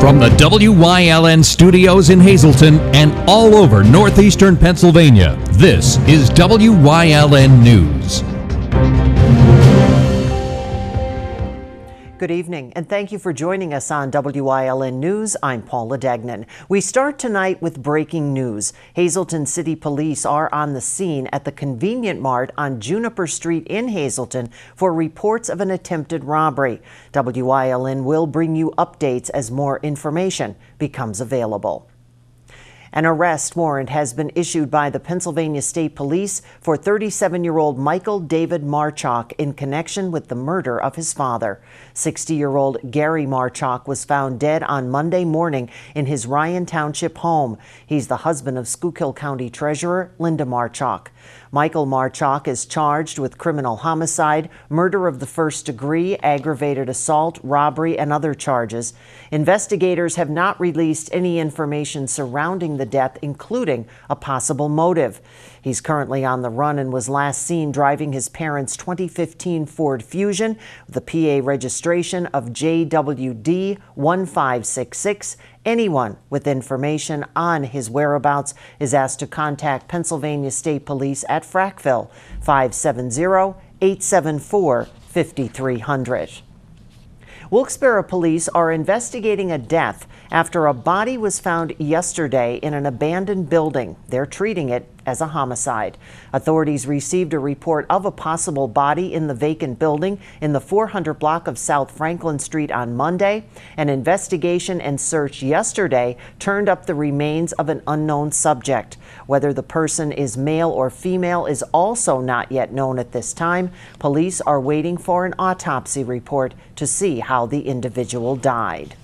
From the WYLN studios in Hazleton and all over northeastern Pennsylvania, this is WYLN News. Good evening, and thank you for joining us on WYLN News. I'm Paula Degnan. We start tonight with breaking news. Hazleton City Police are on the scene at the Convenient Mart on Juniper Street in Hazleton for reports of an attempted robbery. WYLN will bring you updates as more information becomes available. An arrest warrant has been issued by the Pennsylvania State Police for 37-year-old Michael David Marchok in connection with the murder of his father. 60-year-old Gary Marchok was found dead on Monday morning in his Ryan Township home. He's the husband of Schuylkill County Treasurer Linda Marchok. Michael Marchok is charged with criminal homicide, murder of the first degree, aggravated assault, robbery, and other charges. Investigators have not released any information surrounding the death, including a possible motive. He's currently on the run and was last seen driving his parents' 2015 Ford Fusion with the PA registration of JWD 1566. Anyone with information on his whereabouts is asked to contact Pennsylvania State Police at Frackville, 570-874-5300. Wilkes-Barre police are investigating a death after a body was found yesterday in an abandoned building. They're treating it as a homicide. Authorities received a report of a possible body in the vacant building in the 400 block of South Franklin Street on Monday. An investigation and search yesterday turned up the remains of an unknown subject. Whether the person is male or female is also not yet known at this time. Police are waiting for an autopsy report to see how the individual died.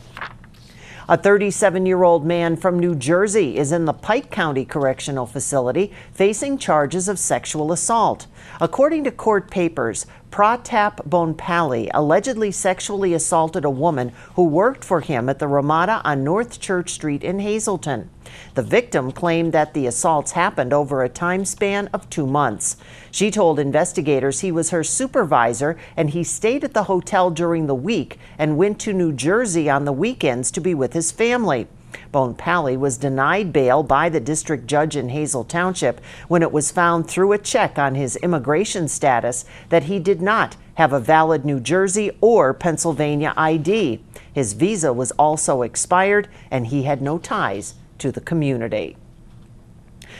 A 37-year-old man from New Jersey is in the Pike County Correctional Facility facing charges of sexual assault. According to court papers, Pratap Bonpally allegedly sexually assaulted a woman who worked for him at the Ramada on North Church Street in Hazleton. The victim claimed that the assaults happened over a time span of 2 months. She told investigators he was her supervisor and he stayed at the hotel during the week and went to New Jersey on the weekends to be with his family. Bonpally was denied bail by the district judge in Hazel Township when it was found through a check on his immigration status that he did not have a valid New Jersey or Pennsylvania ID. His visa was also expired and he had no ties to the community.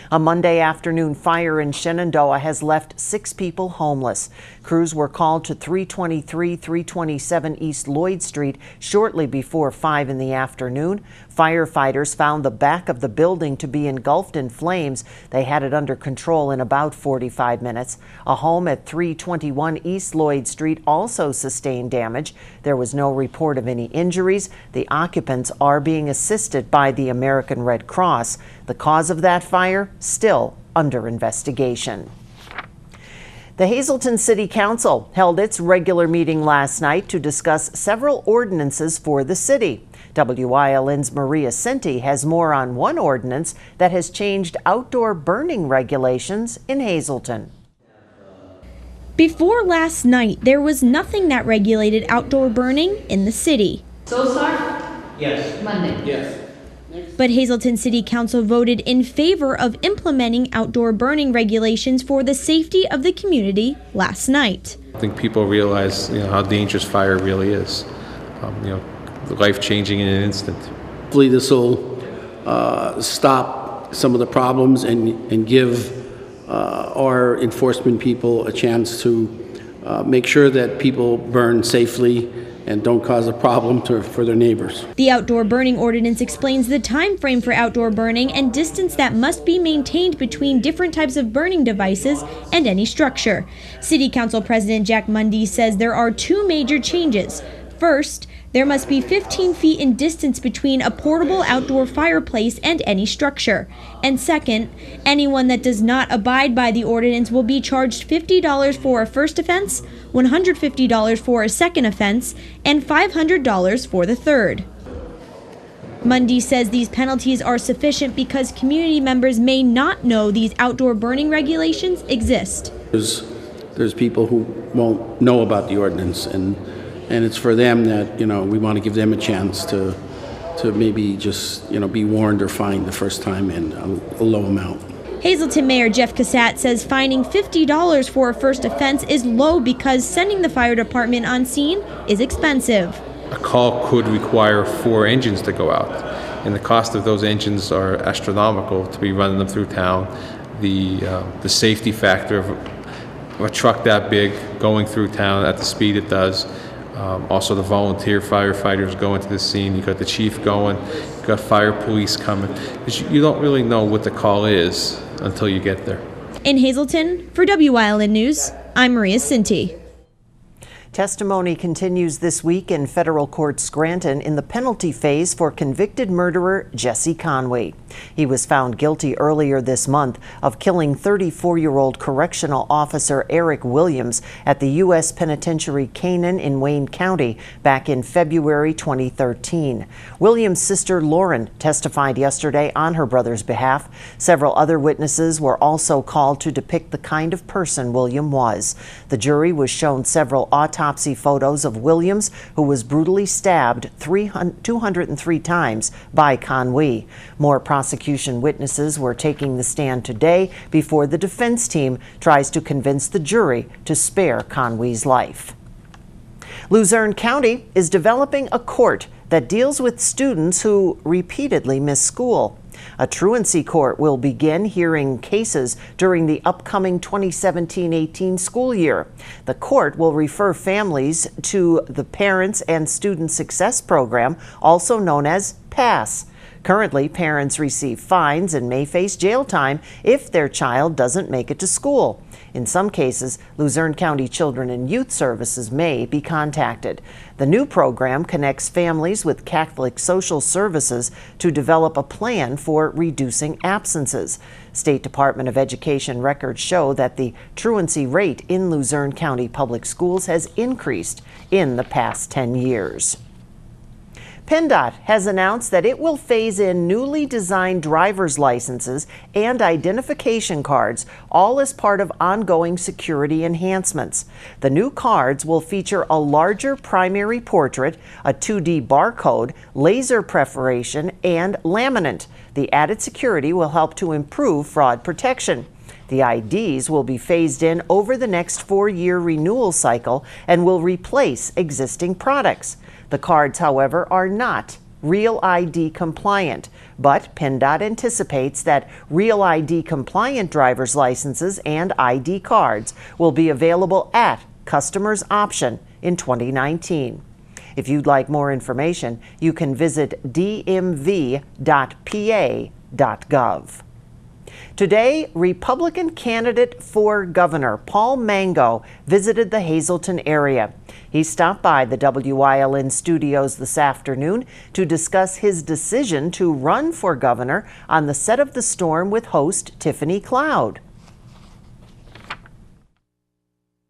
A Monday afternoon fire in Shenandoah has left 6 people homeless. Crews were called to 323-327 East Lloyd Street shortly before 5 in the afternoon. Firefighters found the back of the building to be engulfed in flames. They had it under control in about 45 minutes. A home at 321 East Lloyd Street also sustained damage. There was no report of any injuries. The occupants are being assisted by the American Red Cross. The cause of that fire still under investigation. The Hazleton City Council held its regular meeting last night to discuss several ordinances for the city. WYLN's Maria Sinti has more on one ordinance that has changed outdoor burning regulations in Hazleton. Before last night, there was nothing that regulated outdoor burning in the city. So sorry? Yes. Monday? Yes. But Hazleton City Council voted in favor of implementing outdoor burning regulations for the safety of the community last night. I think people realize, how dangerous fire really is. Life-changing in an instant. Hopefully this will stop some of the problems and give our enforcement people a chance to make sure that people burn safely and don't cause a problem for their neighbors. The outdoor burning ordinance explains the time frame for outdoor burning and distance that must be maintained between different types of burning devices and any structure. City Council President Jack Mundy says there are 2 major changes. First, there must be 15 feet in distance between a portable outdoor fireplace and any structure. And second, anyone that does not abide by the ordinance will be charged $50 for a first offense, $150 for a second offense, and $500 for the third. Mundy says these penalties are sufficient because community members may not know these outdoor burning regulations exist. There's people who won't know about the ordinance, and it's for them that, we want to give them a chance to to maybe just, be warned or fined the first time in a low amount. Hazleton Mayor Jeff Cassatt says fining $50 for a first offense is low because sending the fire department on scene is expensive. A call could require 4 engines to go out, and the cost of those engines are astronomical to be running them through town. The safety factor of a truck that big going through town at the speed it does. Also the volunteer firefighters going to the scene. You got the chief going, you got fire police coming. You don't really know what the call is until you get there. In Hazleton, for Wyln News, I'm Maria Cinti. Testimony continues this week in federal court Scranton in the penalty phase for convicted murderer Jesse Conway. He was found guilty earlier this month of killing 34-year-old correctional officer Eric Williams at the U.S. Penitentiary Canaan in Wayne County back in February 2013. Williams' sister Lauren testified yesterday on her brother's behalf. Several other witnesses were also called to depict the kind of person William was. The jury was shown several autopsy photos of Williams, who was brutally stabbed 203 times by Conway. More prosecution witnesses were taking the stand today before the defense team tries to convince the jury to spare Conway's life. Luzerne County is developing a court that deals with students who repeatedly miss school. A truancy court will begin hearing cases during the upcoming 2017-18 school year. The court will refer families to the Parents and Student Success Program, also known as PASS. Currently, parents receive fines and may face jail time if their child doesn't make it to school. In some cases, Luzerne County Children and Youth Services may be contacted. The new program connects families with Catholic Social Services to develop a plan for reducing absences. State Department of Education records show that the truancy rate in Luzerne County Public Schools has increased in the past 10 years. PennDOT has announced that it will phase in newly designed driver's licenses and identification cards, all as part of ongoing security enhancements. The new cards will feature a larger primary portrait, a 2D barcode, laser perforation, and laminate. The added security will help to improve fraud protection. The IDs will be phased in over the next 4-year renewal cycle and will replace existing products. The cards, however, are not Real ID compliant, but PennDOT anticipates that Real ID compliant driver's licenses and ID cards will be available at customer's option in 2019. If you'd like more information, you can visit dmv.pa.gov. Today, Republican candidate for governor Paul Mango visited the Hazleton area. He stopped by the Wyln studios this afternoon to discuss his decision to run for governor on the set of The Storm with host Tiffany Cloud.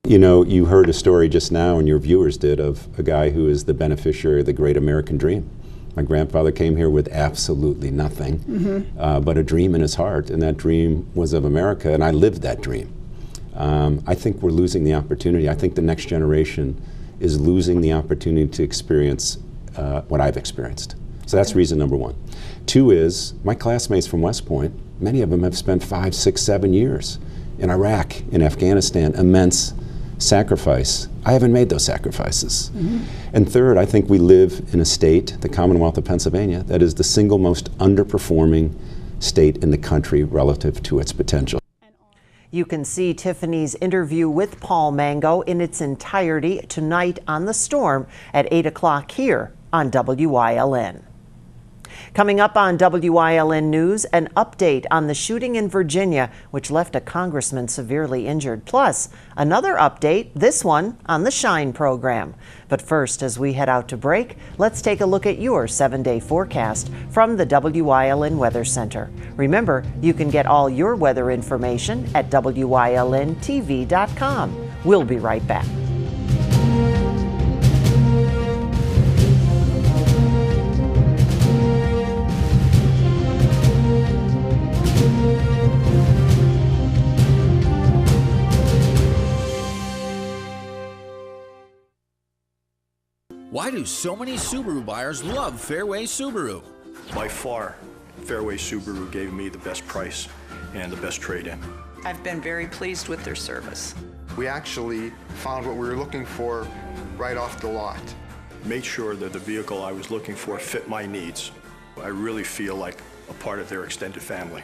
You know, you heard a story just now, and your viewers did, of a guy who is the beneficiary of the great American dream. My grandfather came here with absolutely nothing, but a dream in his heart, and that dream was of America, and I lived that dream. I think we're losing the opportunity. I think the next generation is losing the opportunity to experience what I've experienced. So that's reason number one. Two is, my classmates from West Point, many of them have spent 5, 6, 7 years in Iraq, in Afghanistan, immense sacrifice. I haven't made those sacrifices. And third, I think we live in a state, the Commonwealth of Pennsylvania, that is the single most underperforming state in the country relative to its potential. You can see Tiffany's interview with Paul Mango in its entirety tonight on The Storm at 8 o'clock here on WYLN. Coming up on WYLN News, an update on the shooting in Virginia, which left a congressman severely injured. Plus, another update, this one on the Shine program. But first, as we head out to break, let's take a look at your 7-day forecast from the WYLN Weather Center. Remember, you can get all your weather information at WYLNTV.com. We'll be right back. Why do so many Subaru buyers love Fairway Subaru? By far, Fairway Subaru gave me the best price and the best trade-in. I've been very pleased with their service. We actually found what we were looking for right off the lot. Made sure that the vehicle I was looking for fit my needs. I really feel like a part of their extended family.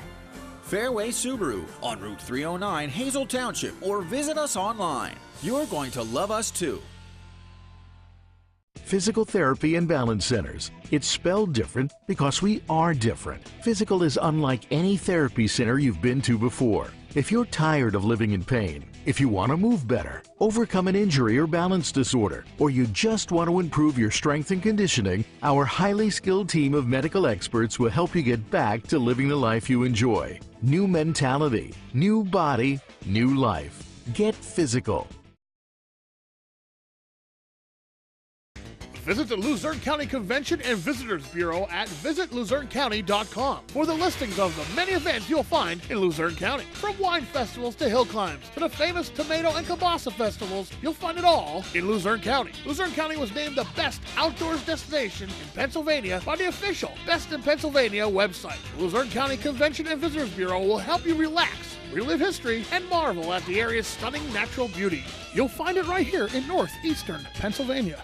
Fairway Subaru on Route 309, Hazel Township, or visit us online. You're going to love us too. Physical Therapy and Balance Centers. It's spelled different because we are different. Physical is unlike any therapy center you've been to before. If you're tired of living in pain, if you want to move better, overcome an injury or balance disorder, or you just want to improve your strength and conditioning, our highly skilled team of medical experts will help you get back to living the life you enjoy. New mentality, new body, new life. Get physical. Visit the Luzerne County Convention and Visitors Bureau at visitluzernecounty.com for the listings of the many events you'll find in Luzerne County. From wine festivals to hill climbs to the famous tomato and kielbasa festivals, you'll find it all in Luzerne County. Luzerne County was named the best outdoors destination in Pennsylvania by the official Best in Pennsylvania website. The Luzerne County Convention and Visitors Bureau will help you relax, relive history, and marvel at the area's stunning natural beauty. You'll find it right here in northeastern Pennsylvania.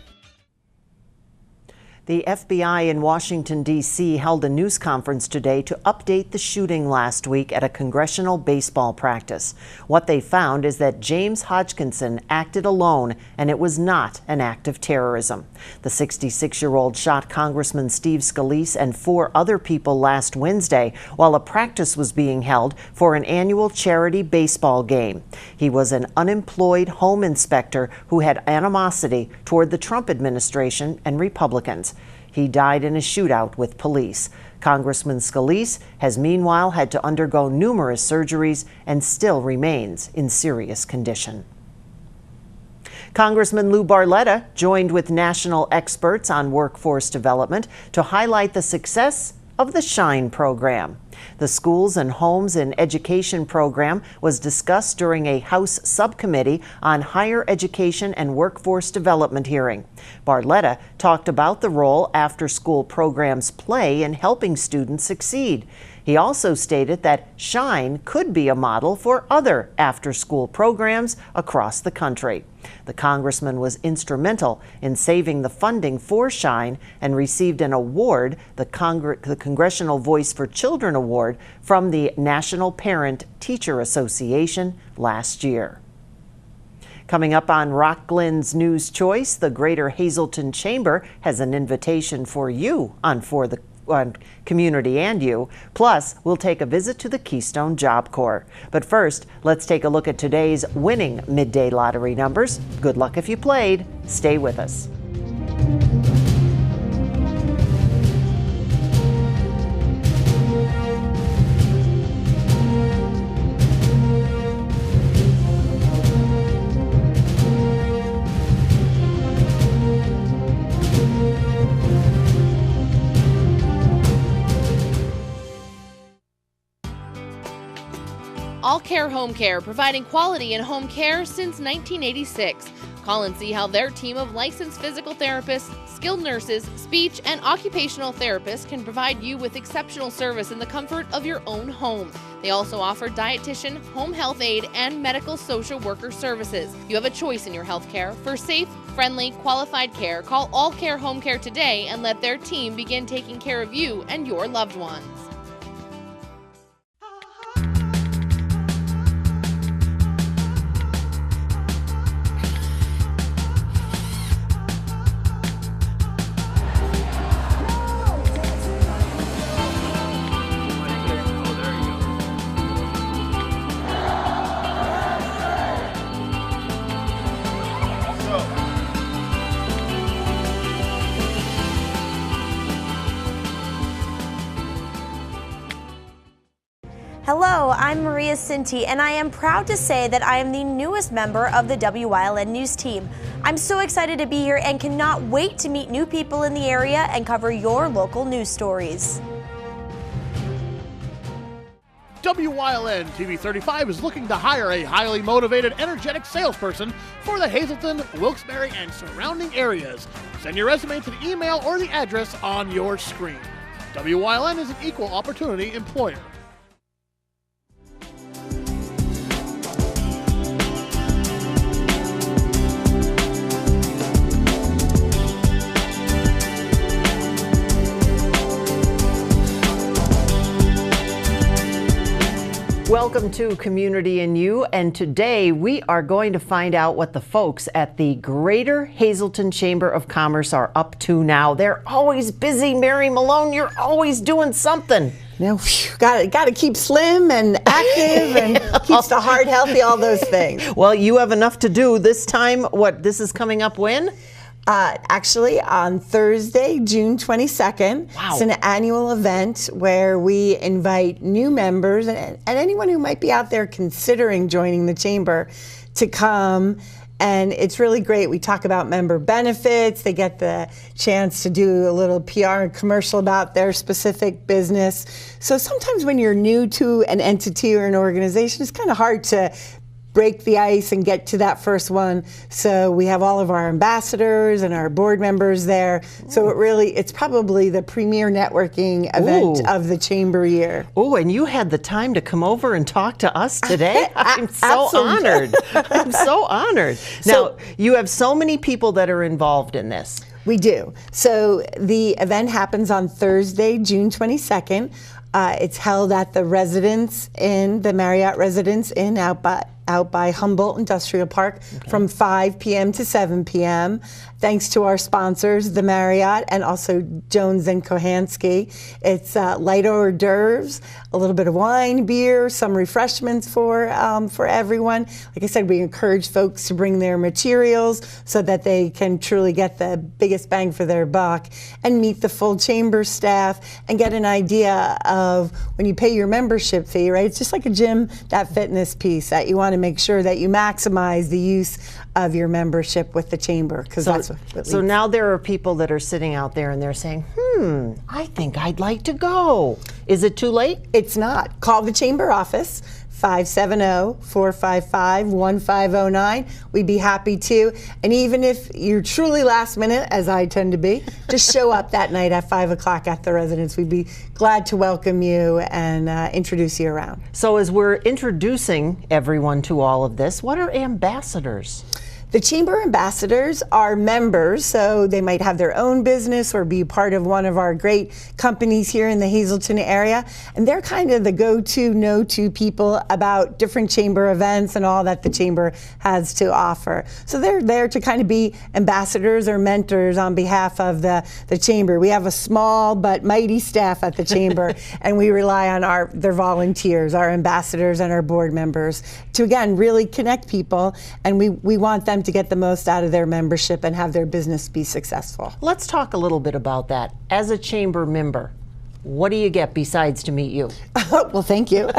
The FBI in Washington, D.C. held a news conference today to update the shooting last week at a congressional baseball practice. What they found is that James Hodgkinson acted alone, and it was not an act of terrorism. The 66-year-old shot Congressman Steve Scalise and 4 other people last Wednesday while a practice was being held for an annual charity baseball game. He was an unemployed home inspector who had animosity toward the Trump administration and Republicans. He died in a shootout with police. Congressman Scalise has meanwhile had to undergo numerous surgeries and still remains in serious condition. Congressman Lou Barletta joined with national experts on workforce development to highlight the success of the SHINE program. The Schools and Homes in Education program was discussed during a House subcommittee on higher education and workforce development hearing. Barletta talked about the role after-school programs play in helping students succeed. He also stated that SHINE could be a model for other after-school programs across the country. The congressman was instrumental in saving the funding for SHINE and received an award, the Congressional Voice for Children Award, from the National Parent Teacher Association last year. Coming up on Rockland's News Choice, the Greater Hazleton Chamber has an invitation for you on Community and You. Plus, we'll take a visit to the Keystone Job Corps. But first, let's take a look at today's winning midday lottery numbers. Good luck if you played. Stay with us. All Care Home Care, providing quality in home care since 1986. Call and see how their team of licensed physical therapists, skilled nurses, speech, and occupational therapists can provide you with exceptional service in the comfort of your own home. They also offer dietitian, home health aide, and medical social worker services. You have a choice in your health care. For safe, friendly, qualified care, call All Care Home Care today and let their team begin taking care of you and your loved ones. Hello, I'm Maria Cinti, and I am proud to say that I am the newest member of the Wyln News team. I'm so excited to be here and cannot wait to meet new people in the area and cover your local news stories. WYLN TV 35 is looking to hire a highly motivated, energetic salesperson for the Hazleton, Wilkes-Barre, and surrounding areas. Send your resume to the email or the address on your screen. WYLN is an equal opportunity employer. Welcome to Community and You, and today we are going to find out what the folks at the Greater Hazleton Chamber of Commerce are up to now. They're always busy. Mary Malone, you're always doing something. No, got to keep slim and active and keeps the heart healthy, all those things. Well, you have enough to do this time. This is coming up when? Actually, on Thursday, June 22nd. Wow. It's an annual event where we invite new members and anyone who might be out there considering joining the chamber to come. And it's really great. We talk about member benefits. They get the chance to do a little PR and commercial about their specific business. So sometimes when you're new to an entity or an organization, it's kind of hard to break the ice and get to that first one. So we have all of our ambassadors and our board members there. So it's probably the premier networking event of the chamber year. Oh, and you had the time to come over and talk to us today? I'm so honored. I'm so honored. Now, you have so many people that are involved in this. We do. So the event happens on Thursday, June 22nd. It's held at the Marriott Residence Inn out by Humboldt Industrial Park from 5 p.m. to 7 p.m. Thanks to our sponsors, the Marriott and also Jones and Kohansky. It's light hors d'oeuvres, a little bit of wine, beer, some refreshments for everyone. Like I said, we encourage folks to bring their materials so that they can truly get the biggest bang for their buck and meet the full chamber staff and get an idea of when you pay your membership fee, right? It's just like a gym, that fitness piece that you want to make sure that you maximize the use of your membership with the chamber, because that's what so now there are people that are sitting out there and they're saying, I think I'd like to go. Is it too late? It's not. Call the chamber office, 570-455-1509. We'd be happy to. And even if you're truly last minute, as I tend to be, just show up that night at 5 o'clock at the residence. We'd be glad to welcome you and introduce you around. So as we're introducing everyone to all of this, what are ambassadors? The chamber ambassadors are members, so they might have their own business or be part of one of our great companies here in the Hazleton area. And they're kind of the go-to, know-to people about different chamber events and all that the chamber has to offer. So they're there to kind of be ambassadors or mentors on behalf of the chamber. We have a small but mighty staff at the chamber, and we rely on their volunteers, our ambassadors and our board members to, again, really connect people. And we want them to get the most out of their membership and have their business be successful. Let's talk a little bit about that. As a chamber member, what do you get besides to meet you? Well, thank you.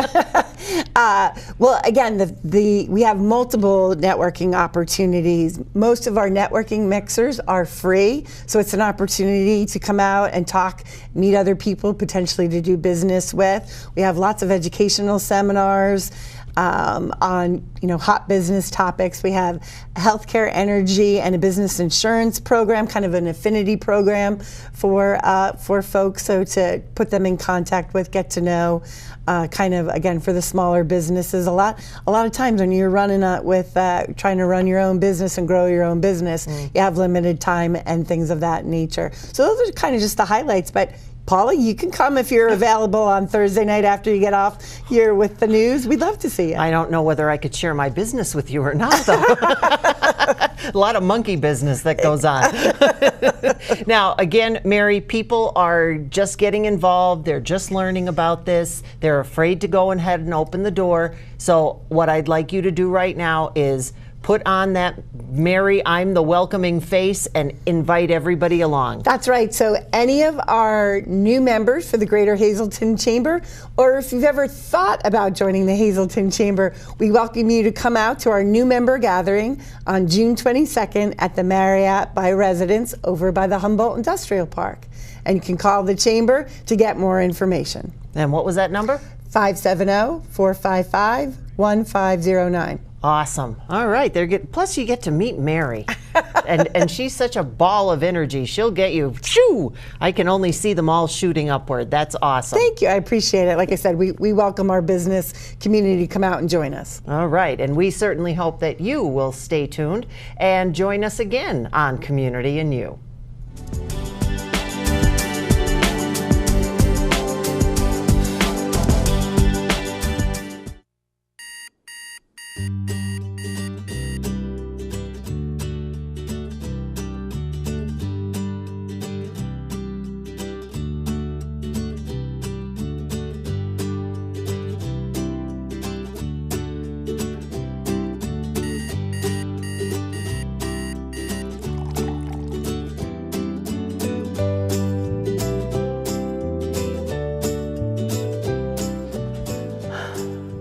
Well, again, we have multiple networking opportunities. Most of our networking mixers are free, so it's an opportunity to come out and talk, meet other people, potentially to do business with. We have lots of educational seminars on hot business topics. We have a healthcare, energy, and a business insurance program, kind of an affinity program for folks. So to put them in contact with, get to know, kind of again for the smaller businesses. A lot of times when you're running trying to run your own business and grow your own business, you have limited time and things of that nature. So those are kind of just the highlights. But Paula, you can come if you're available on Thursday night after you get off here with the news. We'd love to see you. I don't know whether I could share my business with you or not, though. A lot of monkey business that goes on. Now, again, Mary, people are just getting involved. They're just learning about this. They're afraid to go ahead and open the door. So what I'd like you to do right now is put on that Mary, I'm the welcoming face and invite everybody along. That's right. So any of our new members for the Greater Hazleton Chamber, or if you've ever thought about joining the Hazleton Chamber, we welcome you to come out to our new member gathering on June 22nd at the Marriott by Residence over by the Humboldt Industrial Park. And you can call the Chamber to get more information. And what was that number? 570-455-1509. Awesome. All right. Plus, you get to meet Mary. and she's such a ball of energy. She'll get you, shoo! I can only see them all shooting upward. That's awesome. Thank you. I appreciate it. Like I said, we welcome our business community to come out and join us. All right. And we certainly hope that you will stay tuned and join us again on Community and You.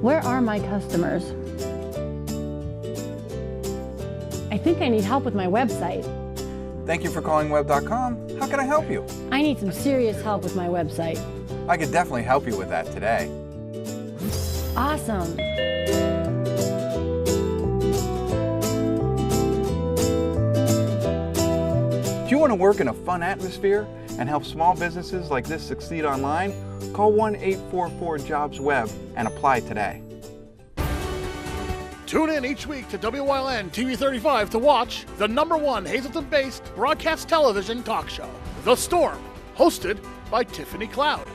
Where are my customers? I think I need help with my website. Thank you for calling web.com. How can I help you? I need some serious help with my website. I could definitely help you with that today. Awesome. Do you want to work in a fun atmosphere and help small businesses like this succeed online? Call 1-844-JOBS-WEB and apply today. Tune in each week to WYLN TV 35 to watch the #1 Hazleton-based broadcast television talk show, The Storm, hosted by Tiffany Cloud.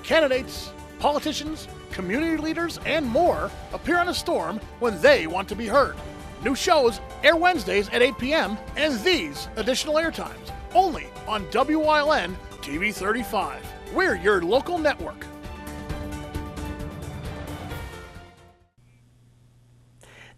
Candidates, politicians, community leaders, and more appear on The Storm when they want to be heard. New shows air Wednesdays at 8 p.m. and these additional airtimes only on WYLN TV 35. We're your local network.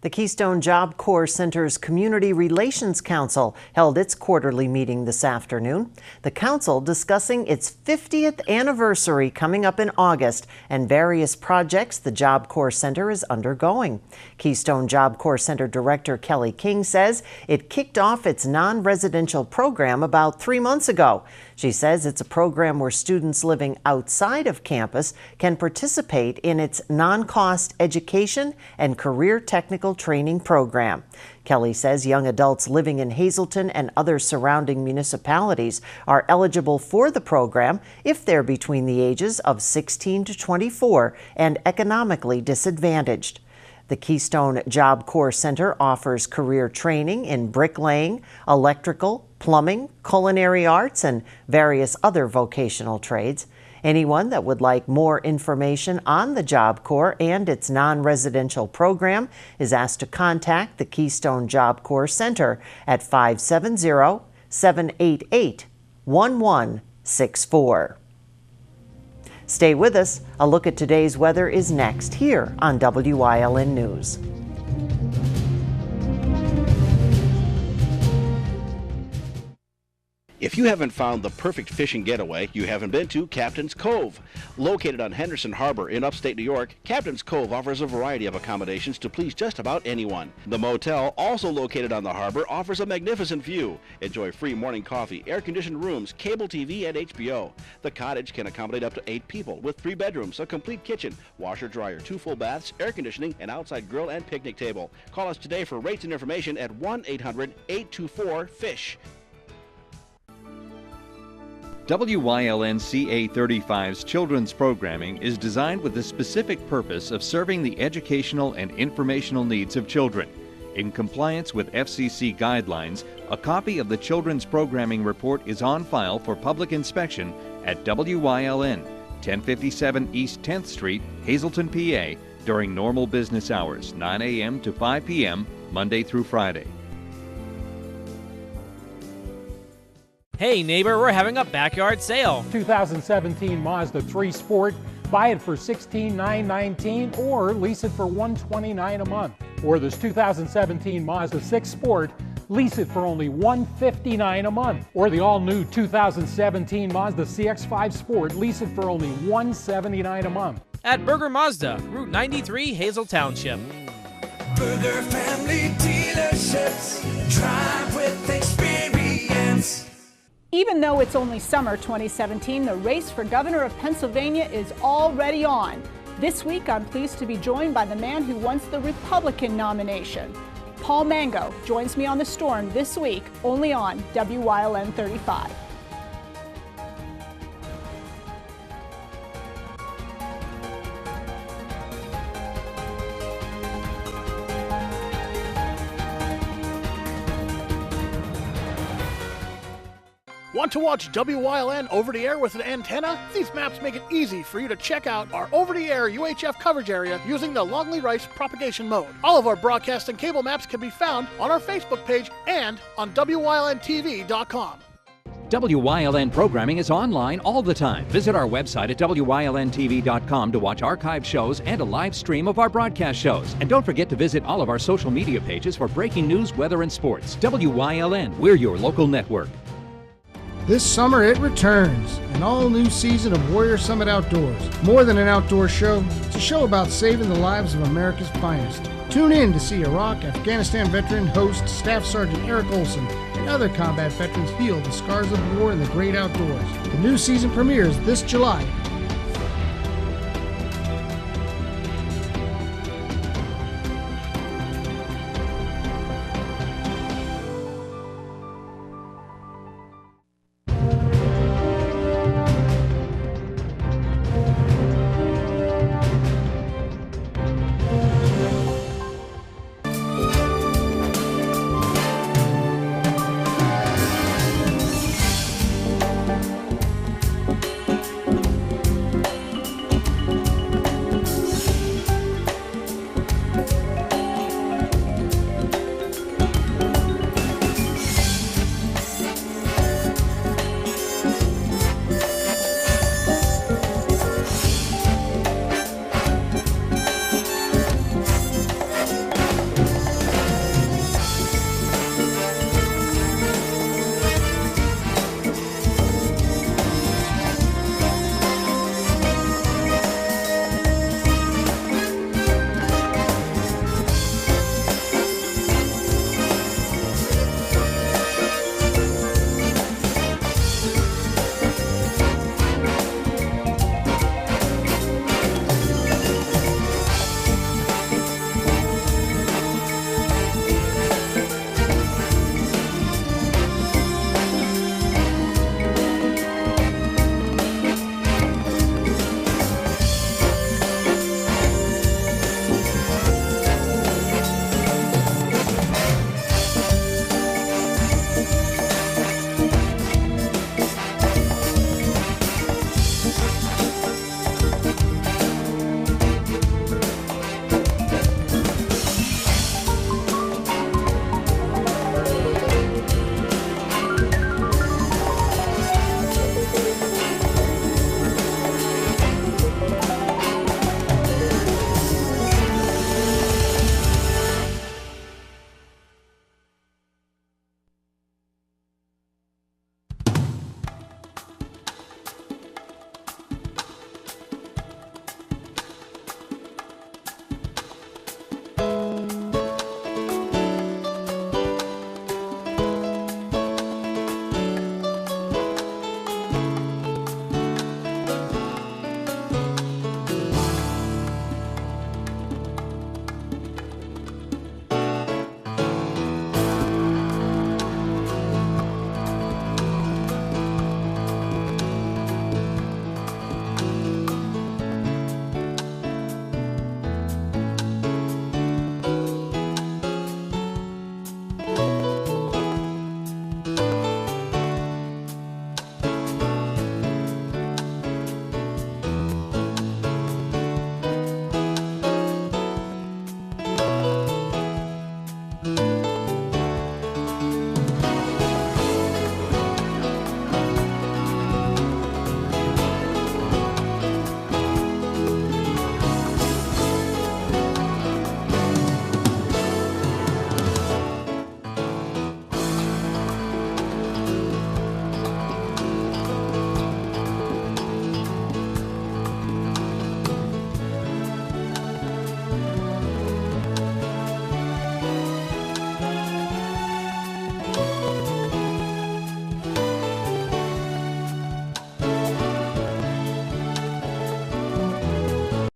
The Keystone Job Corps Center's Community Relations Council held its quarterly meeting this afternoon. The council discussing its 50th anniversary coming up in August and various projects the Job Corps Center is undergoing. Keystone Job Corps Center Director Kelly King says it kicked off its non-residential program about 3 months ago. She says it's a program where students living outside of campus can participate in its non-cost education and career technical training program. Kelly says young adults living in Hazleton and other surrounding municipalities are eligible for the program if they're between the ages of 16 to 24 and economically disadvantaged. The Keystone Job Corps Center offers career training in bricklaying, electrical, plumbing, culinary arts, and various other vocational trades. Anyone that would like more information on the Job Corps and its non-residential program is asked to contact the Keystone Job Corps Center at 570-788-1164. Stay with us. A look at today's weather is next here on WYLN News. If you haven't found the perfect fishing getaway, you haven't been to Captain's Cove. Located on Henderson Harbor in upstate New York, Captain's Cove offers a variety of accommodations to please just about anyone. The motel, also located on the harbor, offers a magnificent view. Enjoy free morning coffee, air-conditioned rooms, cable TV, and HBO. The cottage can accommodate up to 8 people with 3 bedrooms, a complete kitchen, washer-dryer, 2 full baths, air conditioning, and outside grill and picnic table. Call us today for rates and information at 1-800-824-FISH. WYLN CA35's children's programming is designed with the specific purpose of serving the educational and informational needs of children. In compliance with FCC guidelines, a copy of the Children's Programming Report is on file for public inspection at WYLN, 1057 East 10th Street, Hazleton, PA, during normal business hours, 9 a.m. to 5 p.m., Monday through Friday. Hey neighbor, we're having a backyard sale. 2017 Mazda 3 Sport. Buy it for $16,919 or lease it for $129 a month. Or this 2017 Mazda 6 Sport, lease it for only $159 a month. Or the all-new 2017 Mazda CX-5 Sport, lease it for only $179 a month. At Berger Mazda, Route 93, Hazel Township. Berger Family Dealerships, drive with experience. Even though it's only summer 2017, the race for governor of Pennsylvania is already on. This week, I'm pleased to be joined by the man who wants the Republican nomination. Paul Mango joins me on the storm this week, only on WYLN 35. Want to watch WYLN over the air with an antenna? These maps make it easy for you to check out our over-the-air UHF coverage area using the Longley Rice propagation mode. All of our broadcast and cable maps can be found on our Facebook page and on WYLNTV.com. WYLN programming is online all the time. Visit our website at WYLNTV.com to watch archived shows and a live stream of our broadcast shows. And don't forget to visit all of our social media pages for breaking news, weather, and sports. WYLN, we're your local network. This summer it returns, an all-new season of Warrior Summit Outdoors. More than an outdoor show, it's a show about saving the lives of America's finest. Tune in to see Iraq, Afghanistan veteran host Staff Sergeant Eric Olson and other combat veterans heal the scars of war in the great outdoors. The new season premieres this July